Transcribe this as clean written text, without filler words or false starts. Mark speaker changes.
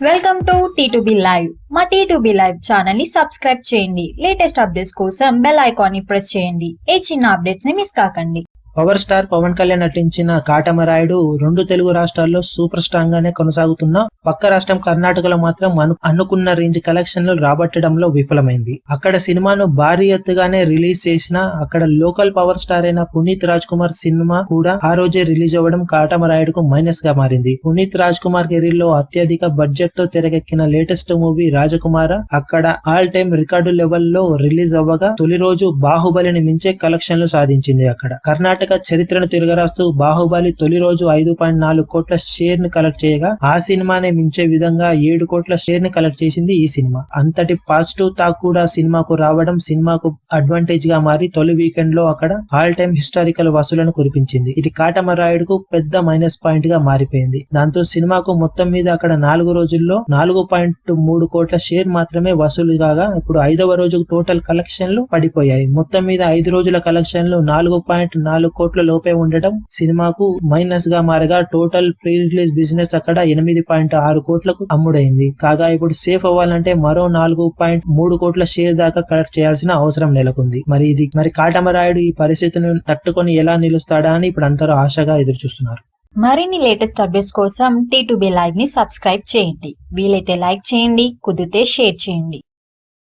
Speaker 1: Welcome to T2B live. మా T2B live channel ని subscribe చేయండి. లేటెస్ట్ అప్డేట్స్ కోసం బెల్ ఐకాన్ ని ప్రెస్ చేయండి. ఏ చిన్న అప్డేట్స్ ని మిస్ కాకండి.
Speaker 2: పవర్ స్టార్ పవన్ కళ్యాణ్ నటించిన కాటమరాయుడు రెండు తెలుగు రాష్ట్రాల్లో సూపర్ స్ట్రాంగ్ గానే కొనసాగుతున్నా పక్క రాష్ట్రం కర్ణాటకలో మాత్రం అనుకున్న రేంజ్ కలెక్షన్లు రాబట్టడంలో విఫలమైంది. అక్కడ సినిమాను భారీ ఎత్తుగానే రిలీజ్ చేసినా అక్కడ లోకల్ పవర్ స్టార్ అయిన పునీత్ రాజ్ కుమార్ సినిమా కూడా ఆ రోజే రిలీజ్ అవ్వడం కాటమరాయుడుకు మైనస్ గా మారింది. పునీత్ రాజ్ కుమార్ కెరీర్ లో అత్యధిక బడ్జెట్ తో తెరకెక్కిన లేటెస్ట్ మూవీ రాజకుమార అక్కడ ఆల్ టైమ్ రికార్డు లెవెల్లో రిలీజ్ అవ్వగా తొలి రోజు బాహుబలిని మించే కలెక్షన్లు సాధించింది. అక్కడ కర్ణాటక చరిత్రను తిరగరాస్తూ బాహుబలి తొలి రోజు 5.4 కోట్ల షేర్ ని కలెక్ట్ చేయగా ఆ సినిమానే మించే విధంగా 7 కోట్ల షేర్ ని కలెక్ట్ చేసింది ఈ సినిమా. అంతటి పాజిటివ్ టాక్ కూడా సినిమాకు రావడం సినిమాకు అడ్వాంటేజ్ గా మారి తొలి వీకెండ్ లో అక్కడ ఆల్ టైమ్ హిస్టారికల్ వసూలను కురిపించింది. ఇది కాటమరాయుడుకు పెద్ద మైనస్ పాయింట్ గా మారిపోయింది. దాంతో సినిమాకు మొత్తం మీద అక్కడ 4 రోజుల్లో 4.3 కోట్ల షేర్ మాత్రమే వసూలు కాగా ఇప్పుడు 5వ రోజు టోటల్ కలెక్షన్లు పడిపోయాయి. మొత్తం మీద 5 రోజుల కలెక్షన్లు 4.4 కోట్ల లోపే ఉండటం సినిమాకు మైనస్ గా మారగా టోటల్ ప్రీ రిలీజ్ బిజినెస్ అక్కడ 8.6 కోట్లకు అమ్ముడైంది. కాగా ఇప్పుడు సేఫ్ అవ్వాలంటే మరో 4.3 కోట్ల షేర్ దాకా కలెక్ట్ చేయాల్సిన అవసరం నెలకొంది. మరి కాటమరాయుడు ఈ పరిస్థితిని తట్టుకొని ఎలా నిలుస్తాడా అని ఇప్పుడు అందరూ ఆశగా ఎదురు చూస్తున్నారు.
Speaker 1: మరిన్ని లేటెస్ట్ అప్డేట్స్ కోసం T2B లైవ్ ని సబ్స్క్రైబ్ చేయండి. వీలైతే లైక్ చేయండి, కుదిరితే షేర్ చేయండి.